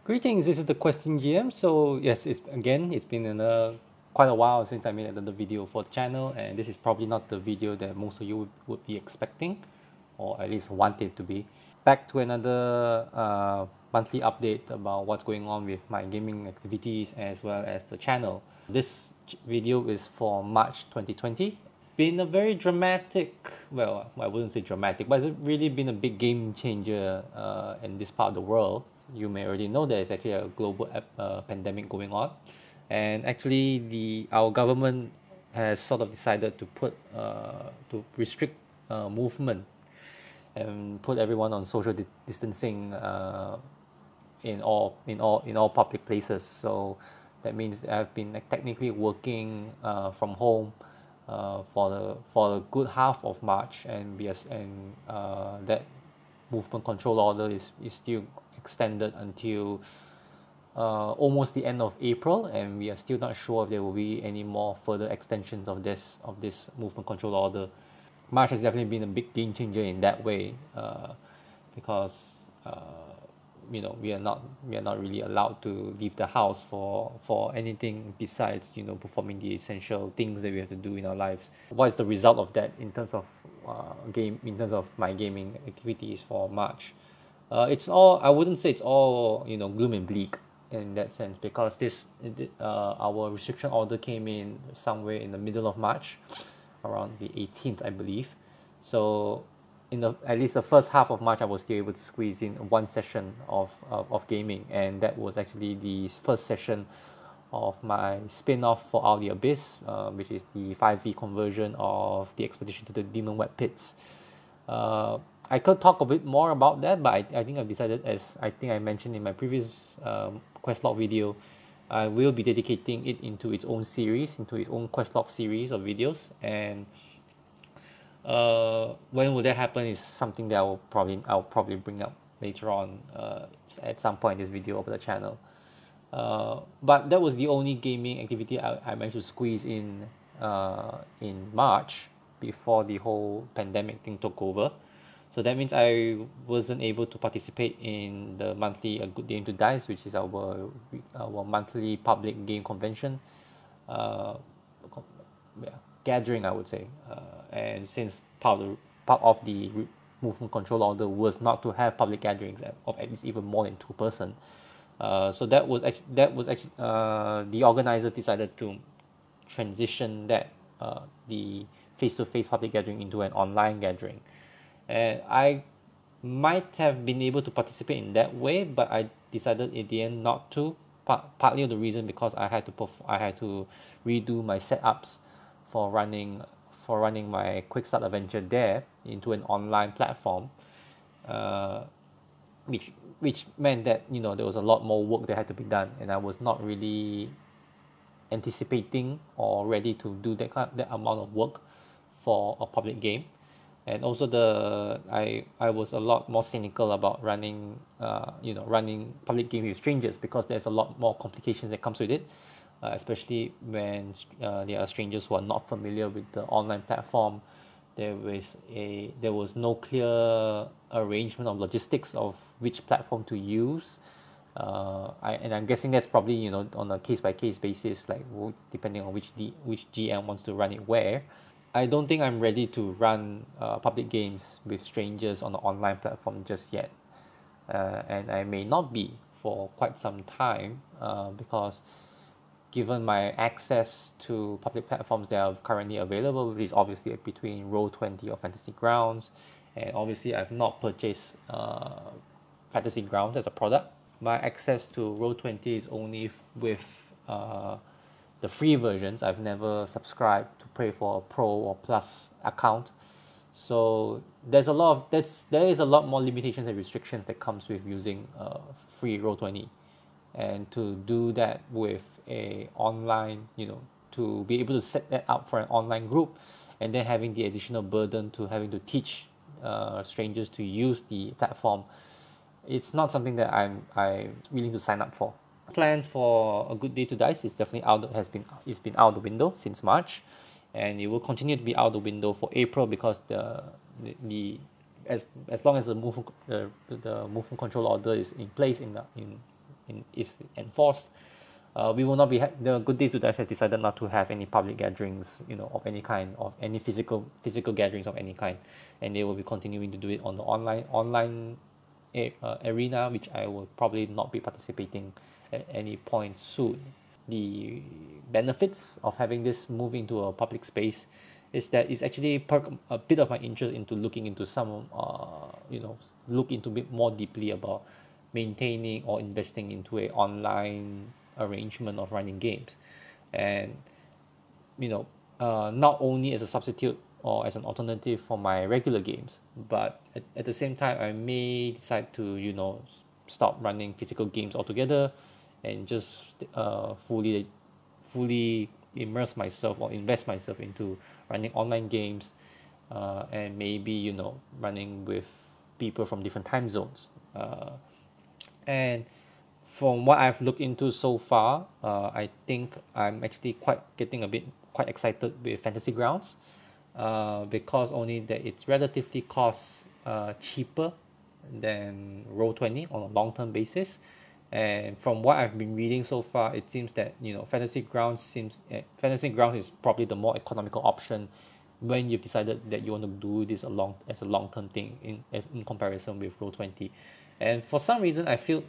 Greetings, this is the Questing GM. So yes, it's been quite a while since I made another video for the channel, and this is probably not the video that most of you would be expecting, or at least want it to be. Back to another monthly update about what's going on with my gaming activities as well as the channel. This video is for March 2020. Been a very dramatic, well, I wouldn't say dramatic, but it's really been a big game changer in this part of the world. You may already know there's actually a global pandemic going on, and actually our government has sort of decided to restrict movement and put everyone on social distancing in all public places. So that means I've been technically working from home for a good half of March, and that movement control order is still extended until almost the end of April, and we are still not sure if there will be any more further extensions of this movement control order. March has definitely been a big game changer in that way, because we are not really allowed to leave the house for anything besides performing the essential things that we have to do in our lives. What is the result of that in terms of in terms of my gaming activities for March? I wouldn't say it's all gloom and bleak in that sense, because our restriction order came in somewhere in the middle of March, around the 18th, I believe. So at least the first half of March, I was still able to squeeze in one session of gaming, and that was actually the first session of my spin-off for Out of the Abyss, which is the 5e conversion of the Expedition to the Demon Web Pits. I could talk a bit more about that, but I think I've decided, as I think I mentioned in my previous Questlog video, I will be dedicating it into its own series, into its own Questlog series of videos. And when will that happen is something that I'll probably bring up later on at some point in this video over the channel. But that was the only gaming activity I managed to squeeze in March, before the whole pandemic thing took over. So that means I wasn't able to participate in the monthly A Good Game to Dice, which is our monthly public game convention, gathering, I would say. And since part of the movement control order was not to have public gatherings of at least even more than 2 person, so that was actually the organizer decided to transition the face-to-face public gathering into an online gathering. And I might have been able to participate in that way, but I decided in the end not to. Partly the reason because I had to redo my setups for running my quick start adventure there into an online platform, which meant that there was a lot more work that had to be done, and I was not really anticipating or ready to do that amount of work for a public game. And also I was a lot more cynical about running public game with strangers, because there's a lot more complications that comes with it, especially when there are strangers who are not familiar with the online platform. There was no clear arrangement of logistics of which platform to use. I'm guessing that's probably on a case by case basis, like depending on which GM wants to run it where. I don't think I'm ready to run public games with strangers on the online platform just yet, and I may not be for quite some time, because given my access to public platforms that are currently available, which is obviously between Roll20 or Fantasy Grounds, and obviously I've not purchased Fantasy Grounds as a product. My access to Roll20 is only with the free versions. I've never subscribed to pay for a Pro or Plus account, so there is a lot more limitations and restrictions that comes with using free Roll20, and to do that with a online, to be able to set that up for an online group, and then having the additional burden to having to teach strangers to use the platform, it's not something that I'm willing to sign up for. Plans for A Good Day to Dice is definitely it's been out the window since March, and it will continue to be out the window for April, because as long as the movement control order is in place in is enforced, we will not be the Good Day to Die has decided not to have any public gatherings, of any kind, of any physical gatherings of any kind, and they will be continuing to do it on the online arena, which I will probably not be participating at any point soon. The benefits of having this move into a public space is that it's actually perk a bit of my interest into looking into some look into a bit more deeply about maintaining or investing into a online arrangement of running games. And not only as a substitute or as an alternative for my regular games, but at the same time I may decide to stop running physical games altogether and just fully immerse myself or invest myself into running online games, and maybe running with people from different time zones. And from what I've looked into so far, I think I'm actually quite excited with Fantasy Grounds, because only that it's relatively cost cheaper than Roll20 on a long-term basis. And from what I've been reading so far, it seems that Fantasy Grounds is probably the more economical option when you've decided that you want to do this as a long-term thing in comparison with Roll20. And for some reason, I feel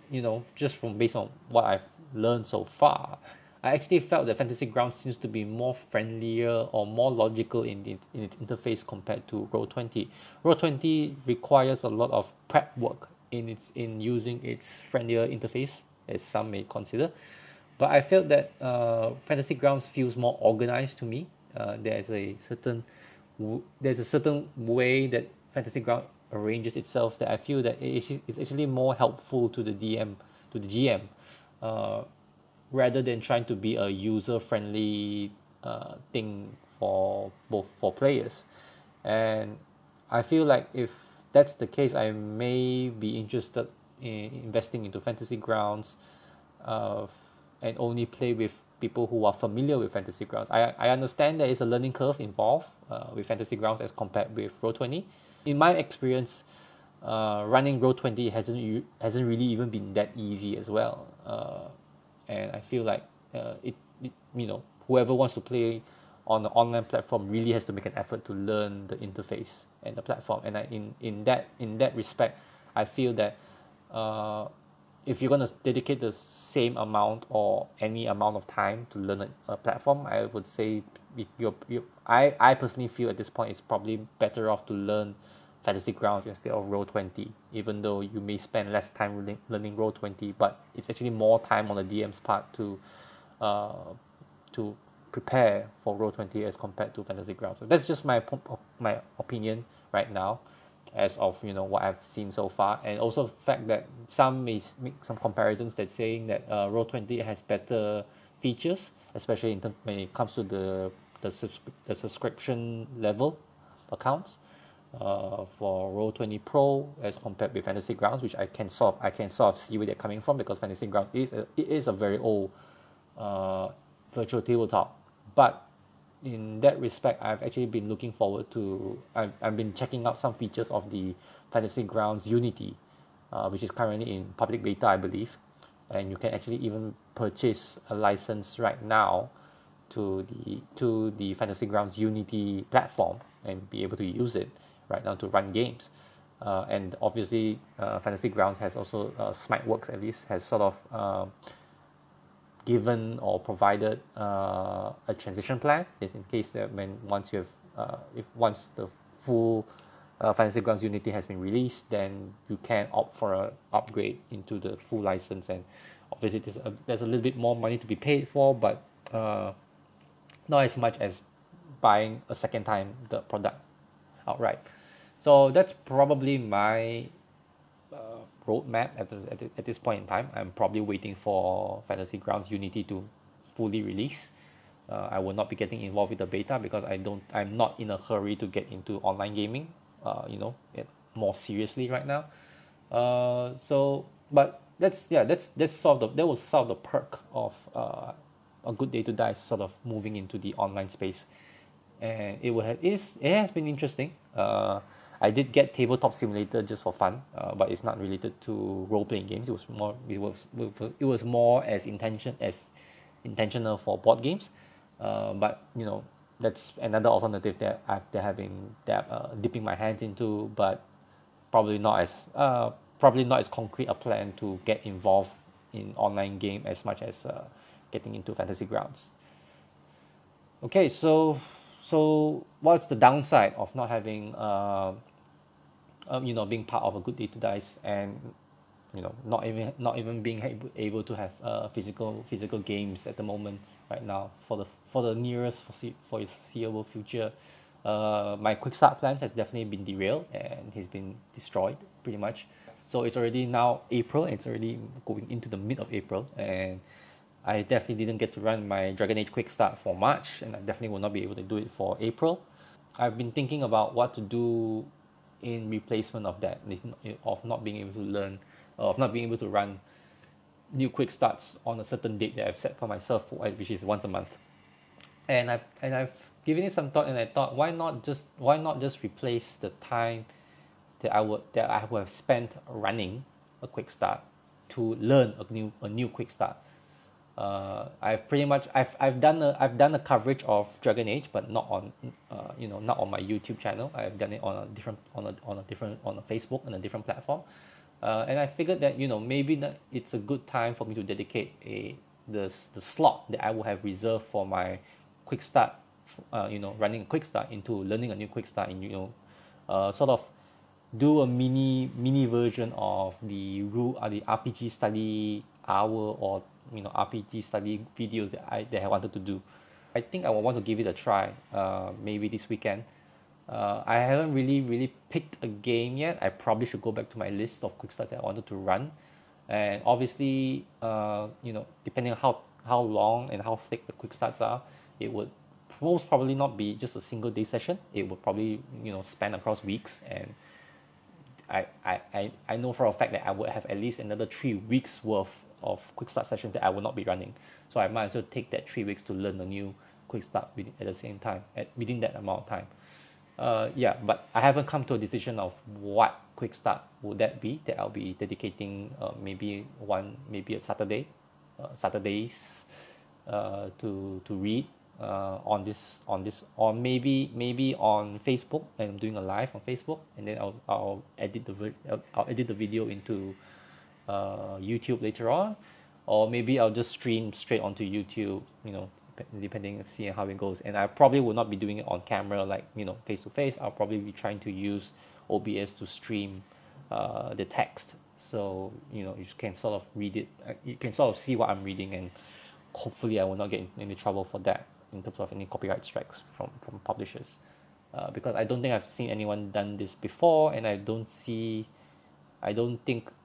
just from based on what I've learned so far, I actually felt that Fantasy Grounds seems to be more friendlier or more logical in its interface compared to Roll20. Roll20 requires a lot of prep work in using its friendlier interface, as some may consider. But I felt that Fantasy Grounds feels more organized to me. There's a certain way that Fantasy Ground arranges itself that I feel that it is actually more helpful to the GM, rather than trying to be a user-friendly thing for players. And I feel like if that's the case, I may be interested in investing into Fantasy Grounds, and only play with people who are familiar with Fantasy Grounds. I understand there is a learning curve involved with Fantasy Grounds as compared with Roll20. In my experience, running Roll20 hasn't really even been that easy as well. And I feel like whoever wants to play on the online platform really has to make an effort to learn the interface and the platform. And in that respect, I feel that if you're going to dedicate the same amount or any amount of time to learn a platform, I would say I personally feel at this point it's probably better off to learn Fantasy Grounds instead of Roll20, even though you may spend less time learning Roll20, but it's actually more time on the DM's part to prepare for Roll20 as compared to Fantasy Grounds. So that's just my opinion right now, as of what I've seen so far, and also the fact that some may make some comparisons that saying that Roll20 has better features, especially when it comes to the subscription level accounts for Roll20 Pro as compared with Fantasy Grounds, which I can sort of see where they're coming from, because Fantasy Grounds is a very old virtual tabletop. But in that respect, I've actually been looking forward to. I've been checking out some features of the Fantasy Grounds Unity, which is currently in public beta, I believe, and you can actually even purchase a license right now to the Fantasy Grounds Unity platform and be able to use it right now to run games. And obviously, Fantasy Grounds has also Smiteworks at least has sort of given or provided a transition plan, is in case that once the full Fantasy Grounds Unity has been released, then you can opt for an upgrade into the full license. And obviously there's a little bit more money to be paid for, but not as much as buying a second time the product outright. So that's probably my roadmap at this point in time. I'm probably waiting for Fantasy Grounds Unity to fully release. I will not be getting involved with the beta because I'm not in a hurry to get into online gaming, more seriously right now. But that was sort of the perk of A Good Day to Die sort of moving into the online space, and it has been interesting. I did get Tabletop Simulator just for fun, but it's not related to role-playing games. It was more as intentional for board games. But you know, that's another alternative that have been dipping my hands into, but probably not as concrete a plan to get involved in online game as much as getting into Fantasy Grounds. Okay, so what's the downside of not having being part of a Good Day to Dice, and not even being able to have physical games at the moment right now for the nearest foreseeable future. My quick start plans has definitely been derailed and has been destroyed pretty much. So it's already now April, and it's already going into the mid of April, and I definitely didn't get to run my Dragon Age quick start for March, and I definitely will not be able to do it for April. I've been thinking about what to do in replacement of that, of not being able to learn, of not being able to run new quick starts on a certain date that I've set for myself, which is once a month. And I've given it some thought, and I thought, why not just replace the time that I would have spent running a quick start to learn a new quick start. I've done a coverage of Dragon Age, but not on not on my YouTube channel. I've done it on a Facebook, on a different platform, and I figured that maybe it's a good time for me to dedicate the slot that I will have reserved for my quick start, running a quick start, into learning a new quick start, and sort of do a mini version of the RPG study hour, or RPG study videos that I wanted to do. I think I will want to give it a try, maybe this weekend. I haven't really picked a game yet. I probably should go back to my list of quick starts that I wanted to run, and obviously, depending on how long and how thick the quick starts are, it would most probably not be just a single day session. It would probably span across weeks, and I know for a fact that I would have at least another 3 weeks worth of quick start sessions that I will not be running. So I might as well take that 3 weeks to learn a new quick start at the same time, within that amount of time. But I haven't come to a decision of what quick start would that be that I'll be dedicating, maybe a Saturdays to read on this, or maybe on Facebook, and I'm doing a live on Facebook, and then I'll edit the video into YouTube later on, or maybe I'll just stream straight onto YouTube, depending, seeing how it goes. And I probably will not be doing it on camera, like face to face. I'll probably be trying to use OBS to stream the text, so you can sort of read it, you can sort of see what I'm reading, and hopefully I will not get in any trouble for that in terms of any copyright strikes from publishers, because I don't think I've seen anyone done this before, and I don't think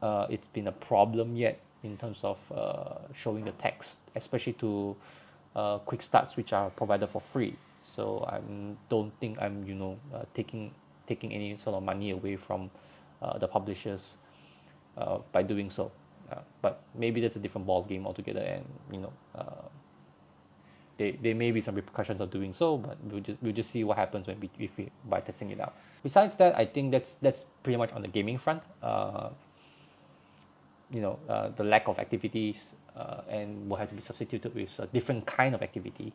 it's been a problem yet in terms of showing the text, especially to quick starts which are provided for free. So I don't think I'm taking any sort of money away from the publishers by doing so. But maybe that's a different ball game altogether, and there may be some repercussions of doing so, but we'll just see what happens by testing it out. Besides that, I think that's pretty much on the gaming front. The lack of activities, and will have to be substituted with a different kind of activity.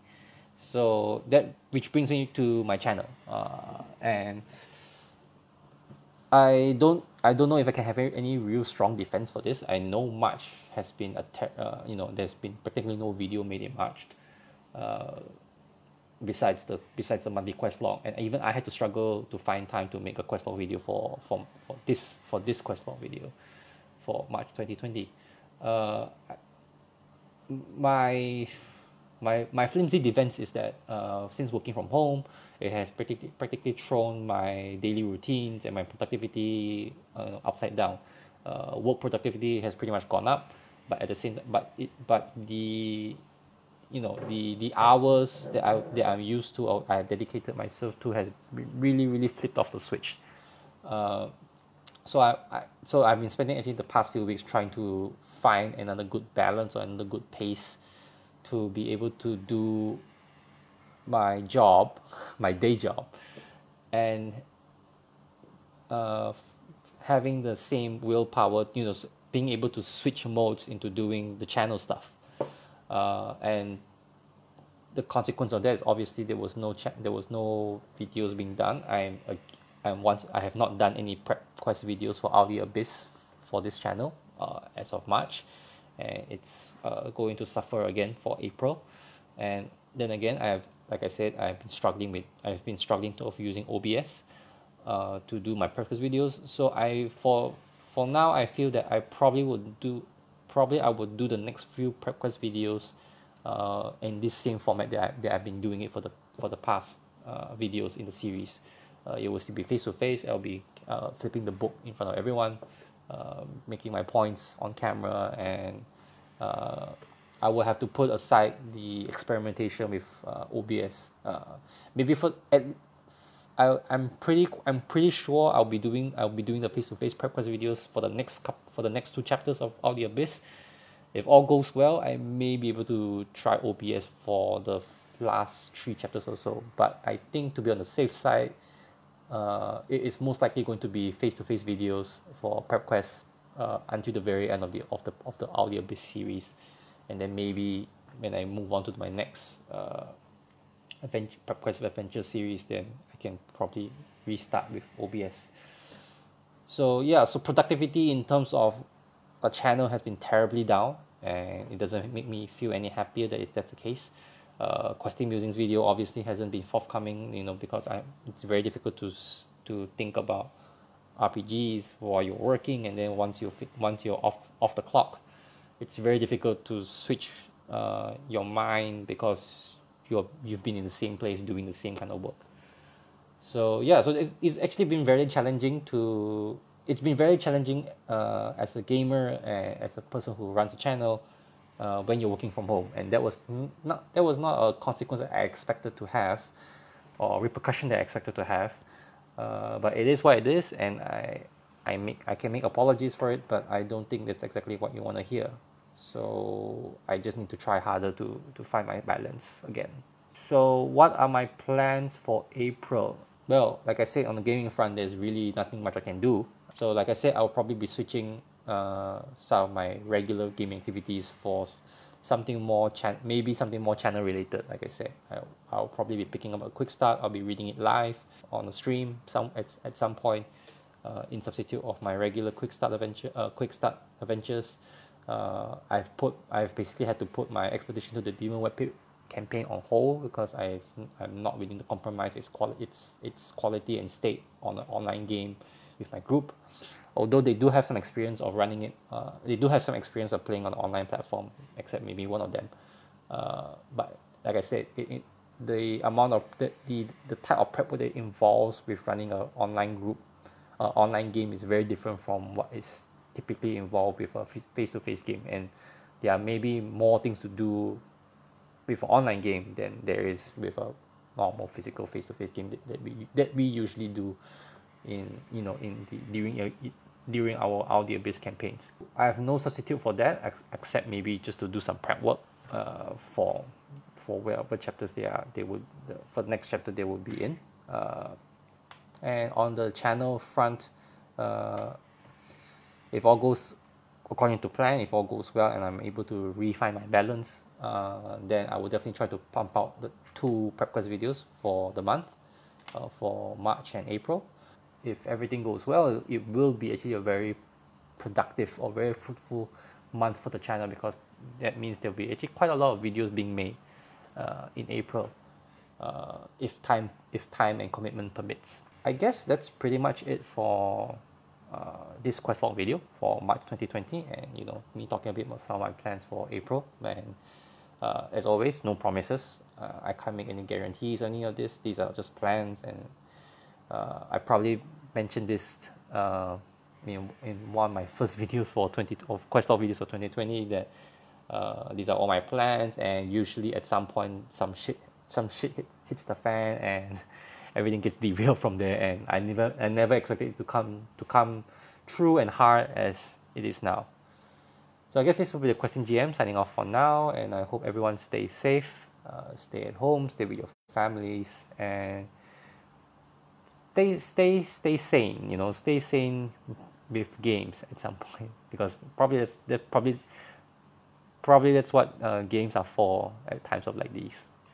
So which brings me to my channel, and I don't know if I can have any real strong defense for this. I know March has been there's been practically no video made in March, besides the monthly quest log, and even I had to struggle to find time to make a quest log video for this quest log video for March 2020. My flimsy defense is that since working from home, it has practically thrown my daily routines and my productivity upside down. Work productivity has pretty much gone up, but at the same the hours that I'm used to, or I have dedicated myself to, has really flipped off the switch. So I've been spending actually the past few weeks trying to find another good balance or another good pace to be able to do my day job, and uh, having the same willpower, being able to switch modes into doing the channel stuff. And the consequence of that is obviously there was no videos being done. I have not done any prep quest videos for Out of the Abyss for this channel as of March, and it's going to suffer again for April. And then again, like I said, I've been struggling to of using OBS to do my practice videos. So for now, I feel that I would do the next few prep quest videos in this same format that I've been doing it for the past videos in the series. It will still be face to face. I'll be flipping the book in front of everyone, making my points on camera, and I will have to put aside the experimentation with OBS. Maybe I'm pretty sure I'll be doing the face to face prep quest videos for the next two chapters of Out of the Abyss. If all goes well, I may be able to try OBS for the last 3 chapters or so. But I think, to be on the safe side, it is most likely going to be face-to-face videos for prep quest until the very end of the Out of the Abyss series, and then maybe when I move on to my next prep quest adventure series, then I can probably restart with OBS. So yeah, so productivity in terms of a channel has been terribly down, and it doesn't make me feel any happier that if that's the case. Questing Musings video obviously hasn't been forthcoming, because it's very difficult to think about RPGs while you're working, and then once you're off the clock, it's very difficult to switch your mind because you've been in the same place doing the same kind of work. So yeah, so it's actually been very challenging it's been very challenging as a gamer and as a person who runs a channel when you're working from home, and that was not a consequence that I expected to have, or repercussion that I expected to have, but it is what it is, and I can make apologies for it, but I don't think that's exactly what you want to hear. So I just need to try harder to find my balance again. So what are my plans for April? Well, like I said, on the gaming front, there's really nothing much I can do. So like I said, I'll probably be switching some of my regular gaming activities for something more maybe something more channel related. Like I said, I'll probably be picking up a quick start. I'll be reading it live on the stream at some point in substitute of my regular quick start adventures. I've basically had to put my Expedition to the Demon Web Pit campaign on hold because I'm not willing to compromise its quality and state on an online game with my group. Although they do have some experience of running it, they do have some experience of playing on an online platform, except maybe one of them. But like I said, the amount of the type of prep that it involves with running an online game is very different from what is typically involved with a face-to-face game, and there are maybe more things to do with an online game than there is with a normal physical face-to-face game that we usually do during our Out of the Abyss campaigns. I have no substitute for that except maybe just to do some prep work for whatever chapters for the next chapter they will be in. And on the channel front, if all goes according to plan, if all goes well and I'm able to refine my balance, then I will definitely try to pump out the 2 prep quest videos for the month, for March and April. If everything goes well, it will be actually a very productive or very fruitful month for the channel, because that means there'll be actually quite a lot of videos being made in April, if time and commitment permits. I guess that's pretty much it for this Questlog video for March 2020, and me talking a bit about some of my plans for April. And as always, no promises. I can't make any guarantees on any of this. These are just plans, and I probably mentioned this in one of my first videos for Questlog videos for 2020, that these are all my plans, and usually at some point some shit hits the fan and everything gets derailed from there, and I never expected it to come true and hard as it is now. So I guess this will be the Questing GM signing off for now, and I hope everyone stays safe, stay at home, stay with your families, and stay sane, stay sane with games at some point, because probably that's what games are for at times of like these.